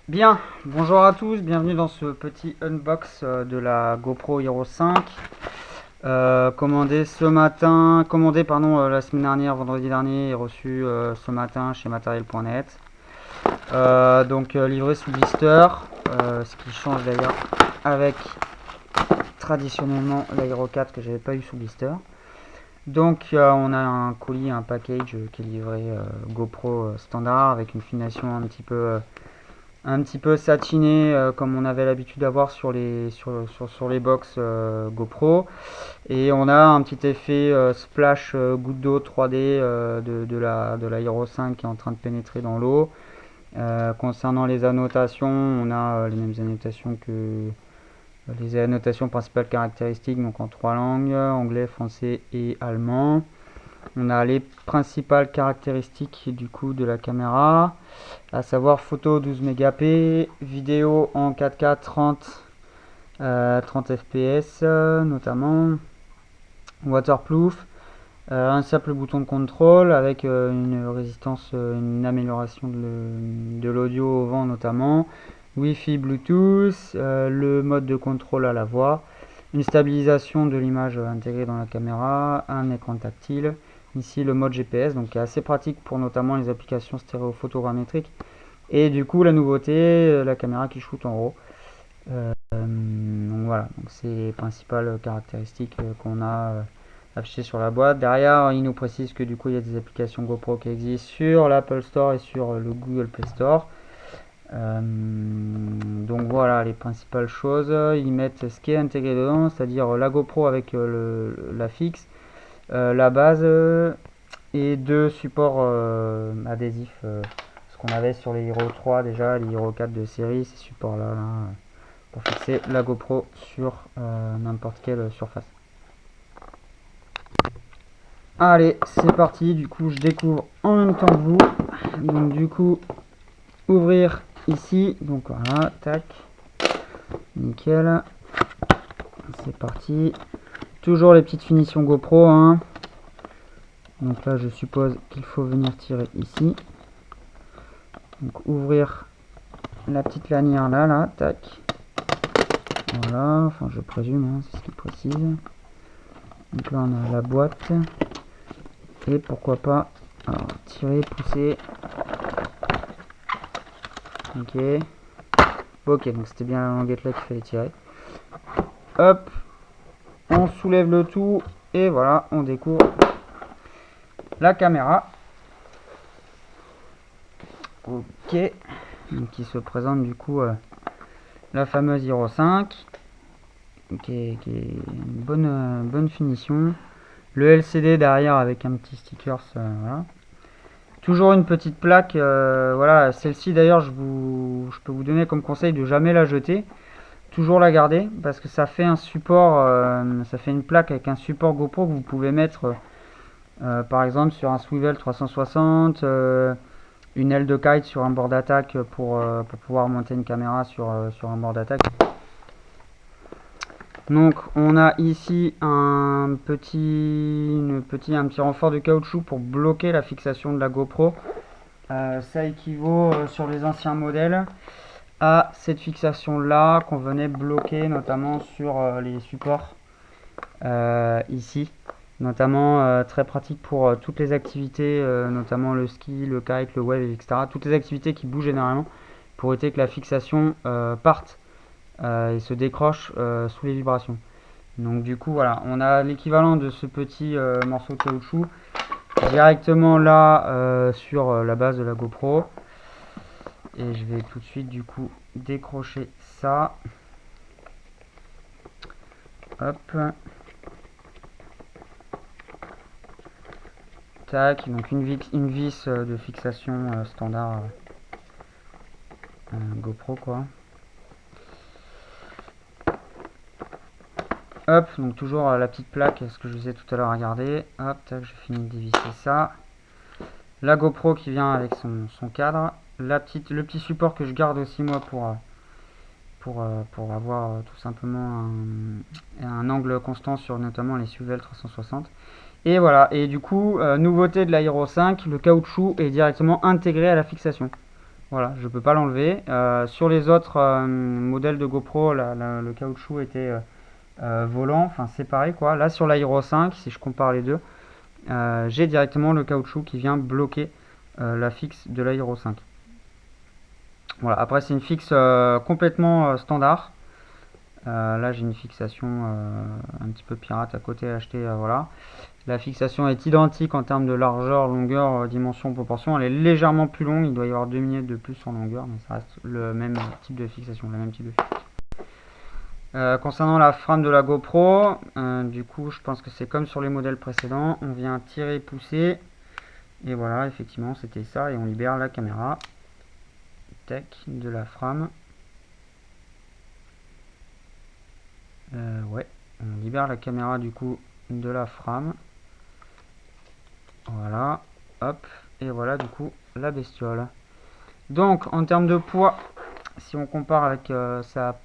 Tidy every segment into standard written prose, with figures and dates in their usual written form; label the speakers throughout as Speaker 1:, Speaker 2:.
Speaker 1: Bien, bonjour à tous, bienvenue dans ce petit unbox de la GoPro Hero 5 commandé la semaine dernière, vendredi dernier, et reçu ce matin chez matériel.net. Livré sous blister, ce qui change d'ailleurs avec traditionnellement la Hero 4 que j'avais pas eu sous blister. Donc on a un colis, un package qui est livré GoPro standard avec une finition un petit peu satiné comme on avait l'habitude d'avoir sur les box GoPro, et on a un petit effet splash goutte d'eau 3D de la Hero 5 qui est en train de pénétrer dans l'eau. Concernant les annotations, on a les mêmes annotations que les annotations principales caractéristiques, donc en trois langues, anglais, français et allemand. On a les principales caractéristiques du coup de la caméra, à savoir photo 12 mégap, vidéo en 4K 30 fps notamment, waterproof, un simple bouton de contrôle avec une résistance, une amélioration de l'audio au vent notamment, Wi-Fi, Bluetooth, le mode de contrôle à la voix, une stabilisation de l'image intégrée dans la caméra, un écran tactile, ici le mode GPS, donc qui est assez pratique pour notamment les applications stéréophotogrammétriques, et du coup la nouveauté, la caméra qui shoot en RAW. Donc voilà, donc c'est les principales caractéristiques qu'on a affichées sur la boîte. Derrière, il nous précise que du coup il y a des applications GoPro qui existent sur l'Apple Store et sur le Google Play Store. Donc voilà les principales choses. Ils mettent ce qui est intégré dedans, c'est-à-dire la GoPro avec la fixe, la base, et deux supports adhésifs, ce qu'on avait sur les Hero 3 déjà, les Hero 4 de série, ces supports là, pour fixer la GoPro sur n'importe quelle surface. Allez, c'est parti, du coup je découvre en même temps que vous. Donc du coup, ouvrir ici, donc voilà, tac, nickel, c'est parti. Toujours les petites finitions GoPro, hein. Donc là je suppose qu'il faut venir tirer ici. Donc ouvrir la petite lanière là, tac. Voilà, enfin je présume, hein, c'est ce qu'il précise. Donc là on a la boîte. Et pourquoi pas, alors tirer, pousser. Ok, donc c'était bien la languette là qu'il fallait tirer. Hop, on soulève le tout et voilà, on découvre la caméra. Ok, donc qui se présente du coup la fameuse Hero 5, qui est une bonne finition. Le LCD derrière avec un petit sticker, voilà. Toujours une petite plaque, voilà, celle-ci d'ailleurs je peux vous donner comme conseil de jamais la jeter, toujours la garder, parce que ça fait un support, ça fait une plaque avec un support GoPro que vous pouvez mettre par exemple sur un swivel 360, une aile de kite sur un bord d'attaque pour pouvoir monter une caméra sur un bord d'attaque. Donc on a ici un petit renfort de caoutchouc pour bloquer la fixation de la GoPro. Ça équivaut sur les anciens modèles à cette fixation là qu'on venait bloquer notamment sur les supports ici, notamment très pratique pour toutes les activités, notamment le ski, le kite, le wave, etc. Toutes les activités qui bougent énormément, pour éviter que la fixation parte et se décroche sous les vibrations. Donc du coup voilà, on a l'équivalent de ce petit morceau de caoutchouc directement là sur la base de la GoPro. Et je vais tout de suite du coup décrocher ça. Hop. Tac, donc une vis de fixation standard GoPro quoi. Hop, donc toujours la petite plaque, ce que je vous ai tout à l'heure, regardez. Hop, tac, je finis de dévisser ça. La GoPro qui vient avec son cadre. Le petit support que je garde aussi moi pour avoir tout simplement un angle constant sur notamment les Suvel 360. Et voilà, et du coup, nouveauté de la Hero 5, le caoutchouc est directement intégré à la fixation. Voilà, je peux pas l'enlever. Sur les autres modèles de GoPro, le caoutchouc était volant, enfin séparé quoi. Là sur l'Aero 5, si je compare les deux, j'ai directement le caoutchouc qui vient bloquer la fixe de l'Aero 5. Voilà, après c'est une fixe complètement standard. Là j'ai une fixation un petit peu pirate à côté acheté, voilà. La fixation est identique en termes de largeur, longueur, dimension, proportion. Elle est légèrement plus longue, il doit y avoir 2 mm de plus en longueur, mais ça reste le même type de fixation, le même type de fixation. Concernant la frame de la GoPro, du coup je pense que c'est comme sur les modèles précédents, on vient tirer, pousser, et voilà, effectivement c'était ça, et on libère la caméra, tac, de la frame. Ouais, on libère la caméra du coup de la frame. Voilà, hop, et voilà du coup la bestiole. Donc en termes de poids, si on compare avec sa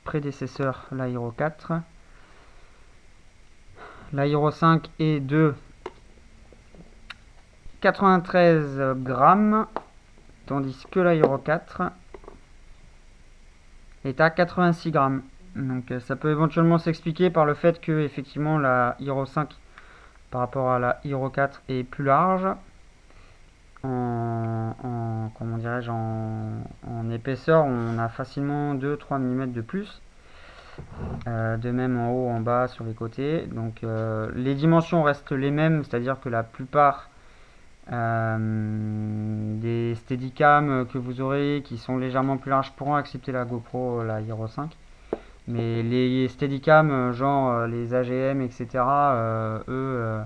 Speaker 1: prédécesseur, l'Aero 4, l'Aero 5 est de 93 grammes, tandis que l'Aero 4 est à 86 grammes. Donc ça peut éventuellement s'expliquer par le fait que effectivement la Aero 5 par rapport à la Aero 4 est plus large comment dirais-je, en épaisseur. On a facilement 2-3 mm de plus, de même en haut, en bas, sur les côtés. Donc les dimensions restent les mêmes, c'est-à-dire que la plupart des Steadicam que vous aurez qui sont légèrement plus larges pourront accepter la GoPro, la Hero 5. Mais les Steadicam, genre les AGM, etc., eux,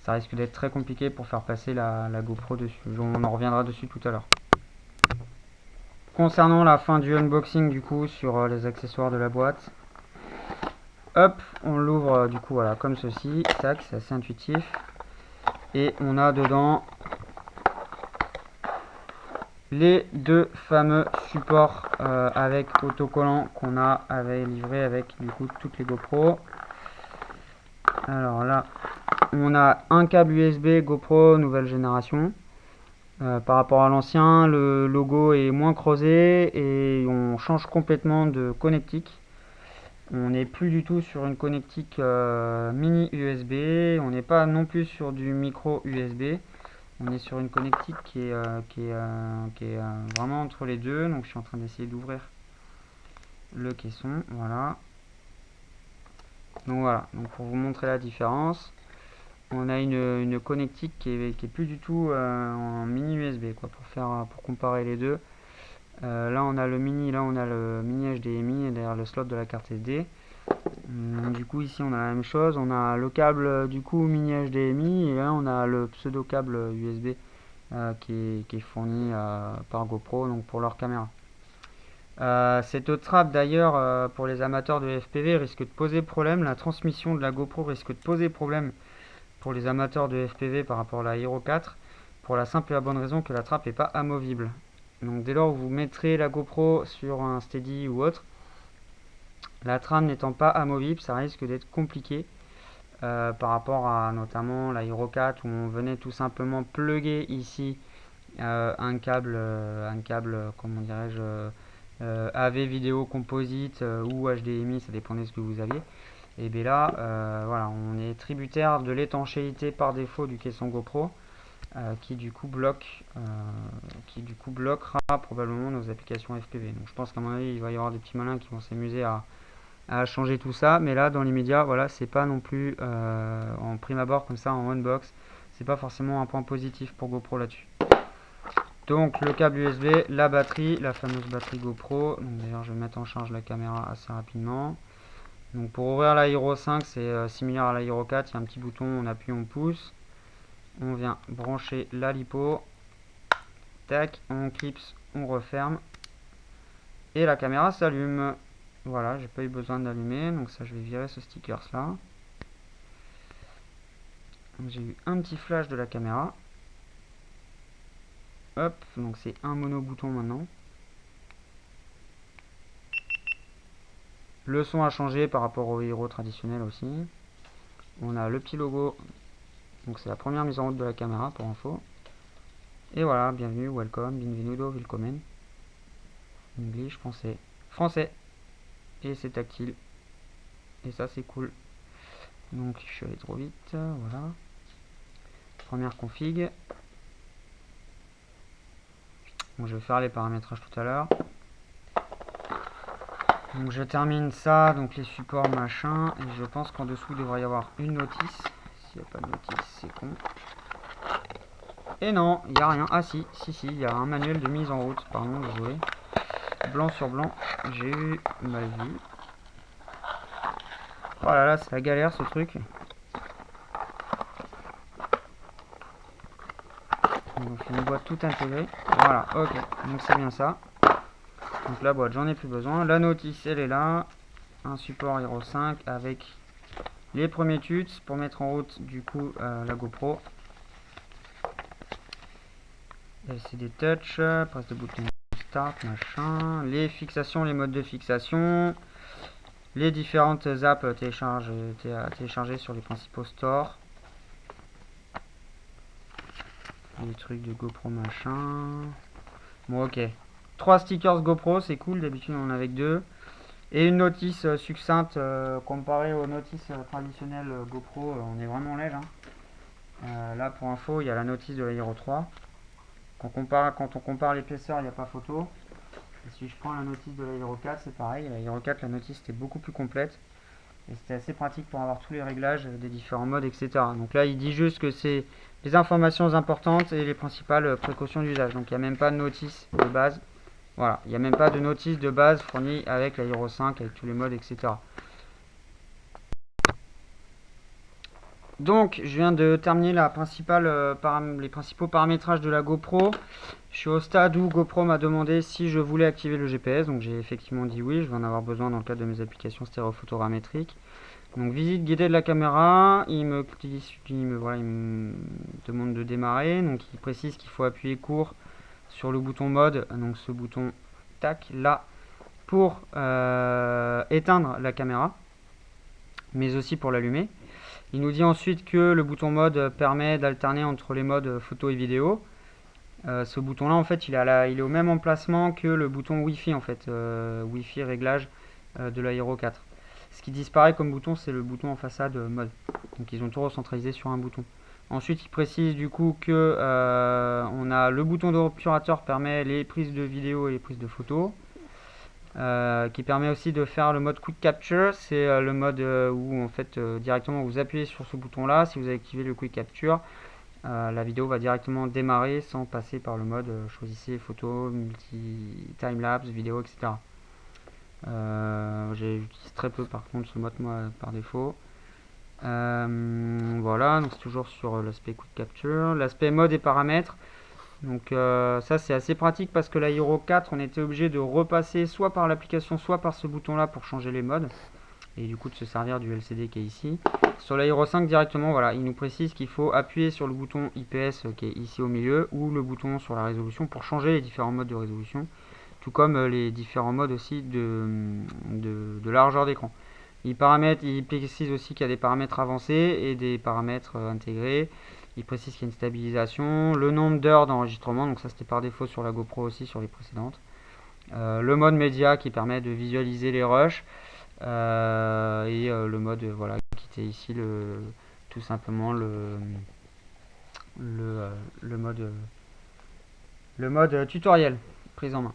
Speaker 1: ça risque d'être très compliqué pour faire passer la GoPro dessus. On en reviendra dessus tout à l'heure. Concernant la fin du unboxing, du coup, sur les accessoires de la boîte, hop, on l'ouvre du coup, voilà, comme ceci. Tac, c'est assez intuitif. Et on a dedans les deux fameux supports avec autocollant qu'on avait livré avec du coup toutes les GoPro. Alors là, on a un câble USB GoPro nouvelle génération. Par rapport à l'ancien, le logo est moins creusé et on change complètement de connectique. On n'est plus du tout sur une connectique mini USB, on n'est pas non plus sur du micro USB. On est sur une connectique qui est vraiment entre les deux. Donc je suis en train d'essayer d'ouvrir le caisson. Voilà. Donc voilà. Donc pour vous montrer la différence, on a une connectique qui est plus du tout en mini USB quoi, pour comparer les deux. Là on a le mini HDMI et derrière le slot de la carte SD. Du coup ici on a la même chose, on a le câble du coup mini HDMI et là on a le pseudo câble USB qui est fourni par GoPro donc pour leur caméra. Cette trappe d'ailleurs pour les amateurs de FPV risque de poser problème, la transmission de la GoPro risque de poser problème pour les amateurs de FPV par rapport à la Hero 4 pour la simple et la bonne raison que la trappe n'est pas amovible. Donc dès lors où vous mettrez la GoPro sur un Steady ou autre, la trame n'étant pas amovible, ça risque d'être compliqué par rapport à notamment la Hero 4 où on venait tout simplement plugger ici un câble, comment dirais-je, AV vidéo composite ou HDMI, ça dépendait de ce que vous aviez. Et bien là, voilà, on est tributaire de l'étanchéité par défaut du caisson GoPro qui du coup bloquera probablement nos applications FPV. Donc je pense qu'à mon avis, il va y avoir des petits malins qui vont s'amuser à changer tout ça, mais là dans l'immédiat, voilà, c'est pas non plus en prime abord comme ça en unbox, c'est pas forcément un point positif pour GoPro là-dessus. Donc le câble USB, la batterie, la fameuse batterie GoPro. Donc d'ailleurs je vais mettre en charge la caméra assez rapidement. Donc pour ouvrir la Hero 5, c'est similaire à la Hero 4, il y a un petit bouton, on appuie, on pousse. On vient brancher la lipo. Tac, on clipse, on referme. Et la caméra s'allume. Voilà, j'ai pas eu besoin d'allumer, donc ça je vais virer ce sticker là. J'ai eu un petit flash de la caméra. Hop, donc c'est un mono bouton maintenant. Le son a changé par rapport au Hero traditionnel aussi. On a le petit logo, donc c'est la première mise en route de la caméra pour info. Et voilà, bienvenue, welcome, bienvenuto, willkommen. English, français. Français. Et c'est tactile. Et ça, c'est cool. Donc, je suis allé trop vite. Voilà. Première config. Donc, je vais faire les paramétrages tout à l'heure. Donc, je termine ça. Donc, les supports, machin. Et je pense qu'en dessous, il devrait y avoir une notice. S'il n'y a pas de notice, c'est con. Et non, il n'y a rien. Ah si, il y a un manuel de mise en route. Pardon, désolé. Blanc sur blanc, j'ai eu mal vu. Oh là là, c'est la galère ce truc. Donc c'est une boîte tout intégrée. Voilà, ok, donc c'est bien ça. Donc la boîte, j'en ai plus besoin. La notice, elle est là. Un support Hero 5 avec les premiers tuts pour mettre en route du coup la GoPro. LCD touch, presse de bouton start, machin. Les fixations, les modes de fixation. Les différentes apps téléchargées sur les principaux stores. Les trucs de GoPro machin. Bon ok. 3 stickers GoPro, c'est cool, d'habitude on en a avec 2. Et une notice succincte comparée aux notices traditionnelles GoPro, on est vraiment léger. Là pour info, il y a la notice de la Hero 3. Quand on compare l'épaisseur, il n'y a pas photo. Et si je prends la notice de la Hero 4, c'est pareil. La Hero 4, la notice était beaucoup plus complète. Et c'était assez pratique pour avoir tous les réglages des différents modes, etc. Donc là, il dit juste que c'est les informations importantes et les principales précautions d'usage. Donc il n'y a même pas de notice de base. Voilà, il n'y a même pas de notice de base fournie avec la Hero 5, avec tous les modes, etc. Donc, je viens de terminer les principaux paramétrages de la GoPro. Je suis au stade où GoPro m'a demandé si je voulais activer le GPS. Donc, j'ai effectivement dit oui, je vais en avoir besoin dans le cadre de mes applications stéréophotogrammétriques. Donc visite guidée de la caméra, voilà, il me demande de démarrer, donc il précise qu'il faut appuyer court sur le bouton mode, donc ce bouton tac là, pour éteindre la caméra, mais aussi pour l'allumer. Il nous dit ensuite que le bouton mode permet d'alterner entre les modes photo et vidéo. Ce bouton là en fait il est au même emplacement que le bouton Wi-Fi en fait, Wi-Fi réglage de la Hero 4. Ce qui disparaît comme bouton, c'est le bouton en façade mode. Donc ils ont tout recentralisé sur un bouton. Ensuite, il précise du coup que on a le bouton d'obturateur permet les prises de vidéo et les prises de photos. Qui permet aussi de faire le mode Quick Capture. C'est le mode où en fait directement vous appuyez sur ce bouton là. Si vous avez activé le Quick Capture, la vidéo va directement démarrer sans passer par le mode choisissez photo, multi time-lapse, vidéo, etc. J'utilise très peu par contre ce mode moi par défaut. Voilà, donc c'est toujours sur l'aspect Quick Capture. L'aspect mode et paramètres. Donc ça c'est assez pratique parce que la Hero 4 on était obligé de repasser soit par l'application soit par ce bouton là pour changer les modes. Et du coup de se servir du LCD qui est ici. Sur la Hero 5 directement, voilà, il nous précise qu'il faut appuyer sur le bouton IPS qui est ici au milieu ou le bouton sur la résolution pour changer les différents modes de résolution. Tout comme les différents modes aussi de largeur d'écran. Il précise aussi qu'il y a des paramètres avancés et des paramètres intégrés. Il précise qu'il y a une stabilisation, le nombre d'heures d'enregistrement, donc ça c'était par défaut sur la GoPro aussi, sur les précédentes. Le mode média qui permet de visualiser les rushs. Et le mode voilà qui était ici tout simplement le mode tutoriel prise en main.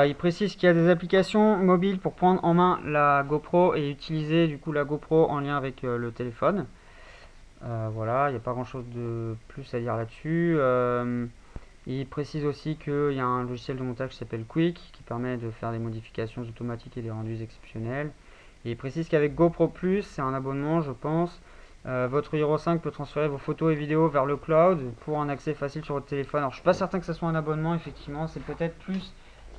Speaker 1: Il précise qu'il y a des applications mobiles pour prendre en main la GoPro et utiliser du coup la GoPro en lien avec le téléphone. Voilà, il n'y a pas grand chose de plus à dire là-dessus. Il précise aussi qu'il y a un logiciel de montage qui s'appelle Quick qui permet de faire des modifications automatiques et des rendus exceptionnels. Et il précise qu'avec GoPro Plus, c'est un abonnement je pense, votre Hero 5 peut transférer vos photos et vidéos vers le cloud pour un accès facile sur votre téléphone. Alors je suis pas certain que ce soit un abonnement, effectivement, c'est peut-être plus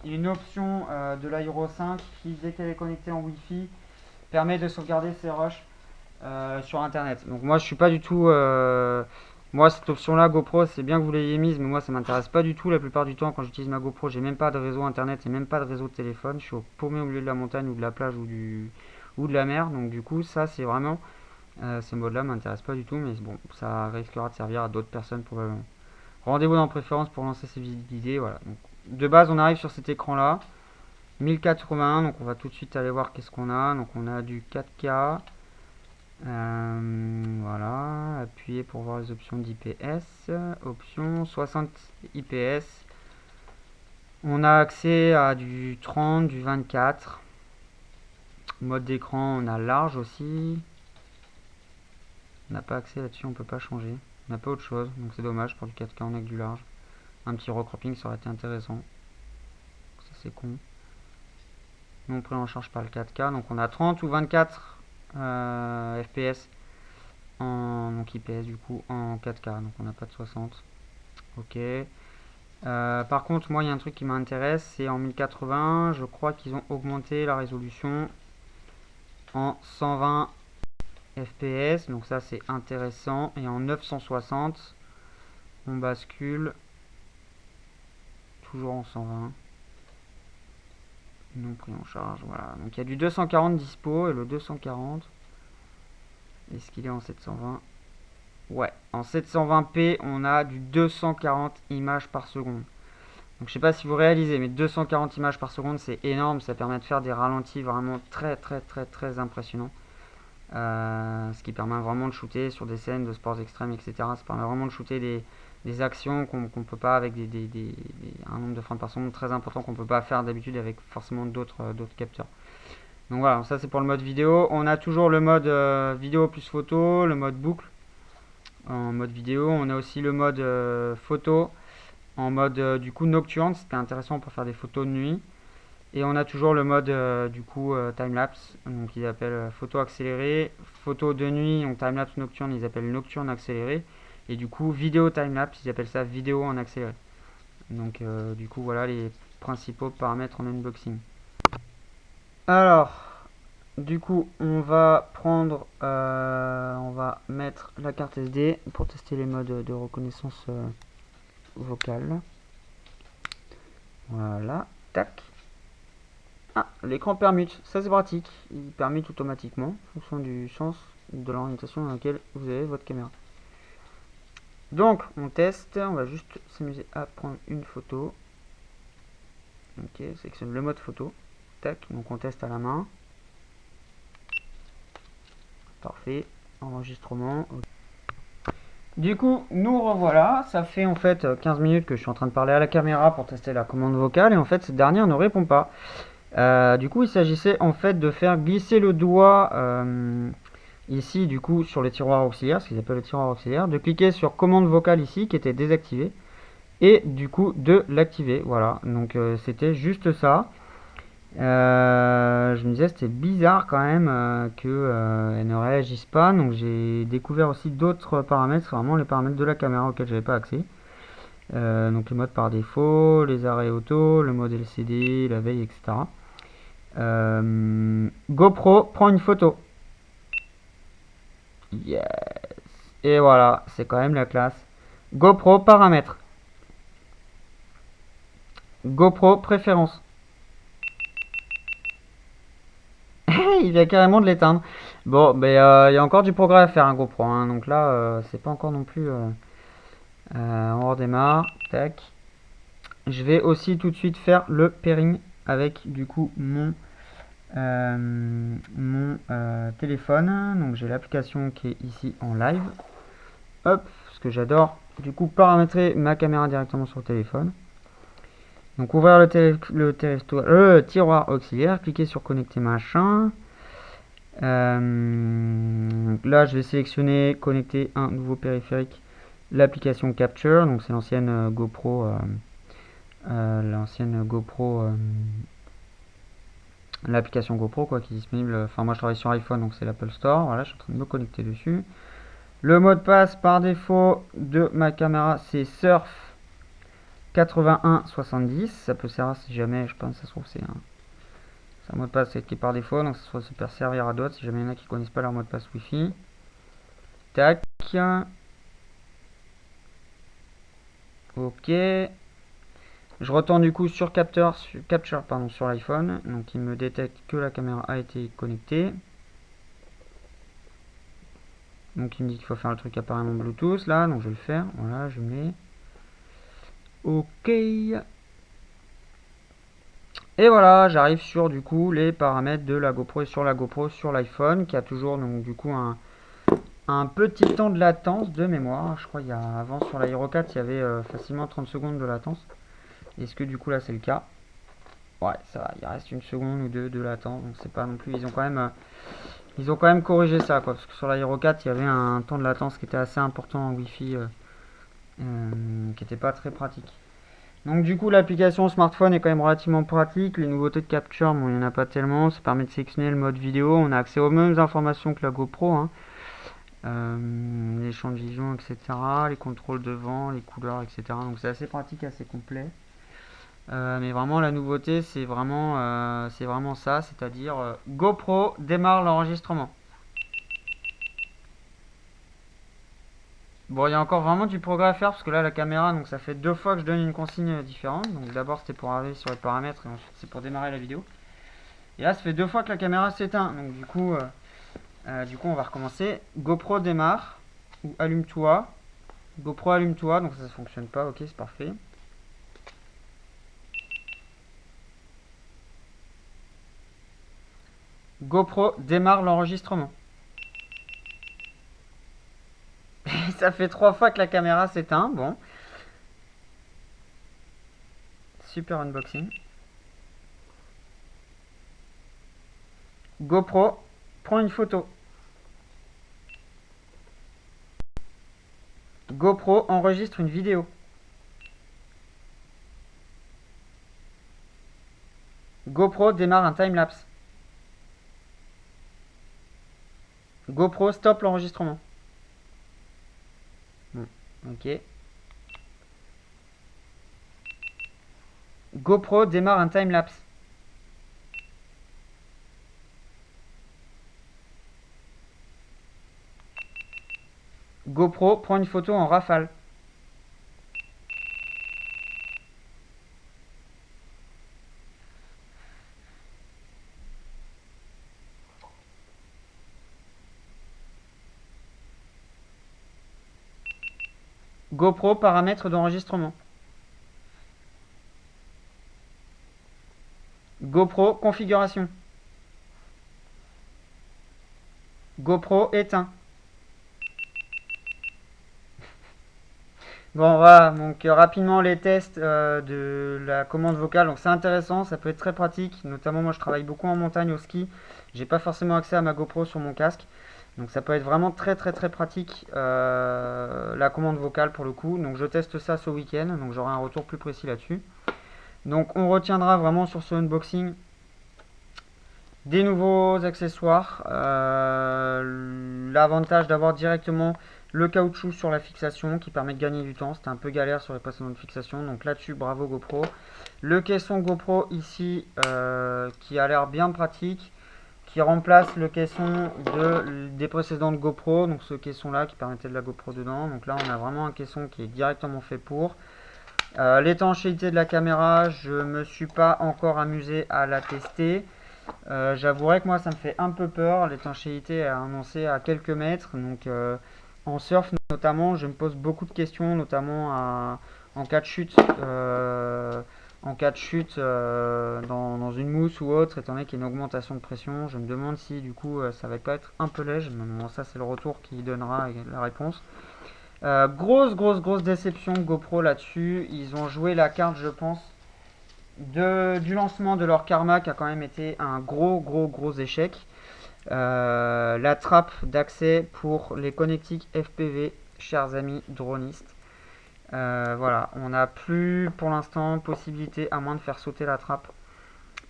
Speaker 1: une option de la Hero 5 qui, dès qu'elle est connectée en Wi-Fi, permet de sauvegarder ses rushs sur internet. Donc moi je suis pas du tout moi cette option là GoPro, c'est bien que vous l'ayez mise, mais moi ça m'intéresse pas du tout. La plupart du temps quand j'utilise ma GoPro, j'ai même pas de réseau internet et même pas de réseau de téléphone. Je suis paumé au milieu de la montagne ou de la plage ou de la mer. Donc du coup ça c'est vraiment ce mode là m'intéresse pas du tout, mais bon, ça risquera de servir à d'autres personnes probablement. Rendez-vous dans préférence pour lancer ces visites guidées, voilà. Donc de base, on arrive sur cet écran-là. 1080, donc on va tout de suite aller voir qu'est-ce qu'on a. Donc on a du 4K. Voilà, appuyez pour voir les options d'IPS. Options 60 IPS. On a accès à du 30, du 24. Mode d'écran, on a large aussi. On n'a pas accès là-dessus, on peut pas changer. On n'a pas autre chose, donc c'est dommage. Pour du 4K, on a que du large. Un petit recropping, ça aurait été intéressant. Ça, c'est con. Non pris en charge par le 4K. Donc on a 30 ou 24 FPS donc IPS du coup en 4K. Donc on n'a pas de 60. Ok. Par contre, moi, il y a un truc qui m'intéresse, c'est en 1080. Je crois qu'ils ont augmenté la résolution en 120 FPS. Donc ça, c'est intéressant. Et en 960, on bascule toujours en 120. Non pris en charge, voilà. Donc il y a du 240 dispo et le 240. Est-ce qu'il est en 720? Ouais, en 720p, on a du 240 images par seconde. Donc je sais pas si vous réalisez, mais 240 images par seconde, c'est énorme. Ça permet de faire des ralentis vraiment très impressionnants. Ce qui permet vraiment de shooter sur des scènes de sports extrêmes, etc. Ça permet vraiment de shooter des actions qu'on peut pas avec un nombre de frames par seconde très important qu'on peut pas faire d'habitude avec forcément d'autres capteurs. Donc voilà, ça c'est pour le mode vidéo. On a toujours le mode vidéo plus photo, le mode boucle en mode vidéo. On a aussi le mode photo en mode du coup nocturne. C'était intéressant pour faire des photos de nuit. Et on a toujours le mode du coup timelapse, donc ils appellent photo accélérée, photo de nuit, donc timelapse nocturne, ils appellent nocturne accélérée, et du coup vidéo timelapse, ils appellent ça vidéo en accéléré. Donc du coup voilà les principaux paramètres en unboxing. Alors, du coup on va prendre, on va mettre la carte SD pour tester les modes de reconnaissance vocale. Voilà, tac. Ah, l'écran permute, ça c'est pratique, il permute automatiquement en fonction du sens de l'orientation dans laquelle vous avez votre caméra. Donc on teste, on va juste s'amuser à prendre une photo. Ok, sélectionne le mode photo. Tac, donc on teste à la main. Parfait, enregistrement. Okay. Du coup, nous revoilà, ça fait en fait 15 minutes que je suis en train de parler à la caméra pour tester la commande vocale et en fait cette dernière ne répond pas. Du coup, il s'agissait en fait de faire glisser le doigt ici, du coup, sur les tiroirs auxiliaires, ce qu'ils appellent le tiroir auxiliaire, de cliquer sur commande vocale ici, qui était désactivée, et du coup de l'activer. Voilà, donc c'était juste ça. Je me disais c'était bizarre quand même qu'elle ne réagisse pas, donc j'ai découvert aussi d'autres paramètres, vraiment les paramètres de la caméra auxquels j'avais pas accès. Donc le mode par défaut, les arrêts auto, le mode LCD, la veille, etc. GoPro, prend une photo. Yes. Et voilà, c'est quand même la classe. GoPro, paramètres. GoPro, préférence. Il vient carrément de l'éteindre. Bon, mais il y a encore du progrès à faire, un GoPro. Hein, donc là, c'est pas encore non plus... on redémarre. Tac. Je vais aussi tout de suite faire le pairing avec du coup mon téléphone. Donc j'ai l'application qui est ici en live. Hop, parce que j'adore du coup paramétrer ma caméra directement sur le téléphone. Donc ouvrir le tiroir auxiliaire, cliquer sur connecter machin. Là je vais sélectionner connecter un nouveau périphérique, l'application Capture, donc c'est l'ancienne GoPro, l'application GoPro quoi, qui est disponible, enfin moi je travaille sur iPhone donc c'est l'Apple Store, voilà je suis en train de me connecter dessus. Le mot de passe par défaut de ma caméra c'est surf 8170, ça peut servir si jamais, je pense que ça se trouve c'est un mot de passe qui est par défaut, donc ça peut servir à d'autres si jamais il y en a qui connaissent pas leur mot de passe Wi-Fi. Tac. Ok. Je retourne du coup sur Capture sur l'iPhone, donc il me détecte que la caméra a été connectée. Donc il me dit qu'il faut faire le truc apparemment Bluetooth là, donc je vais le faire. Voilà, je mets. Ok. Et voilà, j'arrive sur du coup les paramètres de la GoPro et sur la GoPro sur l'iPhone qui a toujours donc du coup un petit temps de latence de mémoire. Je crois qu'il y a avant sur l'Aero 4 il y avait facilement 30 secondes de latence. Est-ce que du coup là c'est le cas? Ouais, ça va, il reste une seconde ou deux de latence, donc c'est pas non plus. Ils ont quand même corrigé ça quoi, parce que sur l'Aero 4 il y avait un temps de latence qui était assez important en Wi-Fi, qui était pas très pratique. Donc du coup l'application smartphone est quand même relativement pratique. Les nouveautés de capture, bon il n'y en a pas tellement. Ça permet de sélectionner le mode vidéo. On a accès aux mêmes informations que la GoPro, hein. Les champs de vision, etc. Les contrôles de vent, les couleurs, etc. Donc c'est assez pratique, assez complet. Mais vraiment la nouveauté c'est vraiment ça, c'est-à-dire GoPro démarre l'enregistrement. Bon, il y a encore vraiment du progrès à faire parce que là la caméra, donc ça fait 2 fois que je donne une consigne différente. Donc d'abord c'était pour arriver sur les paramètres et ensuite c'est pour démarrer la vidéo. Et là ça fait 2 fois que la caméra s'éteint. Donc du coup on va recommencer. GoPro démarre ou allume-toi. GoPro allume-toi, donc ça fonctionne pas, ok c'est parfait. GoPro démarre l'enregistrement. Ça fait 3 fois que la caméra s'éteint, bon. Super unboxing. GoPro prend une photo. GoPro enregistre une vidéo. GoPro démarre un timelapse. GoPro stop l'enregistrement. Bon, ok. GoPro démarre un timelapse. GoPro prend une photo en rafale. GoPro paramètres d'enregistrement. GoPro configuration. GoPro éteint. Bon voilà, donc rapidement les tests de la commande vocale, donc c'est intéressant, ça peut être très pratique, notamment moi je travaille beaucoup en montagne au ski, j'ai pas forcément accès à ma GoPro sur mon casque, donc ça peut être vraiment très très très pratique la commande vocale pour le coup, donc je teste ça ce week-end, donc j'aurai un retour plus précis là-dessus. Donc on retiendra vraiment sur ce unboxing des nouveaux accessoires, l'avantage d'avoir directement le caoutchouc sur la fixation qui permet de gagner du temps, c'était un peu galère sur les précédentes fixations, donc là-dessus bravo GoPro. Le caisson GoPro ici qui a l'air bien pratique, qui remplace le caisson des précédentes GoPro, donc ce caisson là qui permettait de la GoPro dedans, donc là on a vraiment un caisson qui est directement fait pour. L'étanchéité de la caméra, je me suis pas encore amusé à la tester. J'avouerai que moi ça me fait un peu peur, l'étanchéité est annoncée à quelques mètres, donc en surf notamment je me pose beaucoup de questions, notamment en cas de chute, dans une mousse ou autre, étant donné qu'il y a une augmentation de pression, je me demande si du coup ça va pas être un peu léger, mais bon, ça c'est le retour qui donnera la réponse. Grosse déception GoPro là-dessus, ils ont joué la carte je pense du lancement de leur Karma qui a quand même été un gros échec. La trappe d'accès pour les connectiques FPV, chers amis dronistes. Voilà, on n'a plus pour l'instant possibilité, à moins de faire sauter la trappe.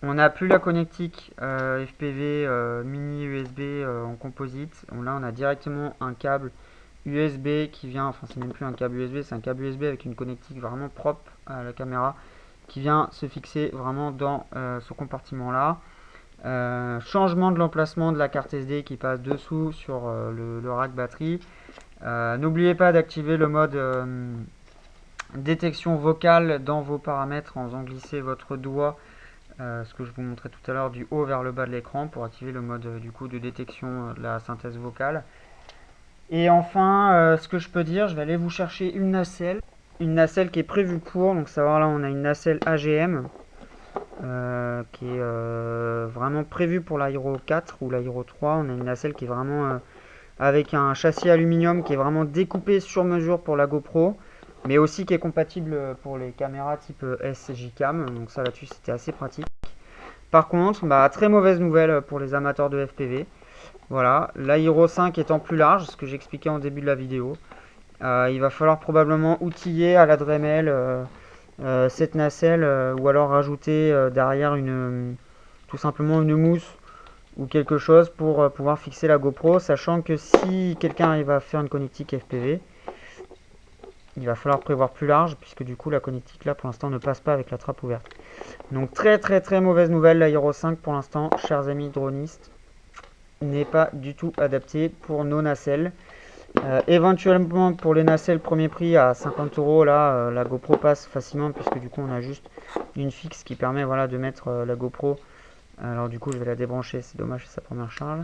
Speaker 1: On n'a plus la connectique FPV mini USB en composite. Là, on a directement un câble USB qui vient, enfin, c'est même plus un câble USB, c'est un câble USB avec une connectique vraiment propre à la caméra qui vient se fixer vraiment dans ce compartiment là. Changement de l'emplacement de la carte SD qui passe dessous sur le rack batterie. N'oubliez pas d'activer le mode détection vocale dans vos paramètres en faisant glisser votre doigt, ce que je vous montrais tout à l'heure, du haut vers le bas de l'écran pour activer le mode du coup de détection de la synthèse vocale. Et enfin, ce que je peux dire, je vais aller vous chercher une nacelle qui est prévue pour, donc savoir là on a une nacelle AGM. qui est vraiment prévu pour l'Aero 4 ou l'Aero 3. On a une nacelle qui est vraiment avec un châssis aluminium qui est vraiment découpé sur mesure pour la GoPro, mais aussi qui est compatible pour les caméras type SJ-Cam. Donc ça là-dessus c'était assez pratique. Par contre, très mauvaise nouvelle pour les amateurs de FPV. Voilà, l'Aero 5 étant plus large, ce que j'expliquais en début de la vidéo, il va falloir probablement outiller à la Dremel cette nacelle ou alors rajouter derrière tout simplement une mousse ou quelque chose pour pouvoir fixer la GoPro, sachant que si quelqu'un arrive à faire une connectique FPV, il va falloir prévoir plus large puisque du coup la connectique là pour l'instant ne passe pas avec la trappe ouverte. Donc très mauvaise nouvelle, l'Aero 5 pour l'instant, chers amis dronistes, n'est pas du tout adapté pour nos nacelles. Éventuellement pour les nacelles premier prix à 50 €, là la GoPro passe facilement puisque du coup on a juste une fixe qui permet voilà, de mettre la GoPro. Alors du coup je vais la débrancher, c'est dommage, c'est sa première charge.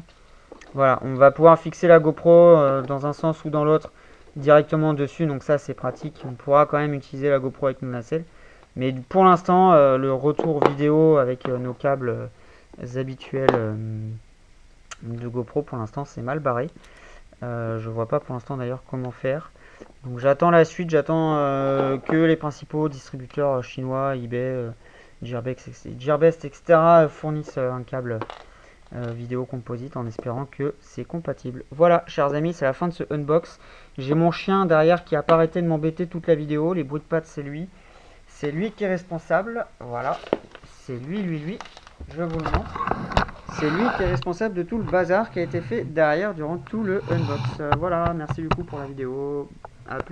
Speaker 1: Voilà, on va pouvoir fixer la GoPro dans un sens ou dans l'autre directement dessus, donc ça c'est pratique. On pourra quand même utiliser la GoPro avec nos nacelles. Mais pour l'instant, le retour vidéo avec nos câbles habituels de GoPro, pour l'instant c'est mal barré. Je vois pas pour l'instant d'ailleurs comment faire. Donc j'attends la suite, j'attends que les principaux distributeurs chinois, eBay, Gearbest, etc. fournissent un câble vidéo composite en espérant que c'est compatible. Voilà, chers amis, c'est la fin de ce unbox. J'ai mon chien derrière qui a pas arrêté de m'embêter toute la vidéo. Les bruits de pattes, c'est lui. C'est lui qui est responsable. Voilà, c'est lui. Je vous le montre. C'est lui qui est responsable de tout le bazar qui a été fait derrière durant tout le unbox. Voilà, merci beaucoup pour la vidéo. A plus.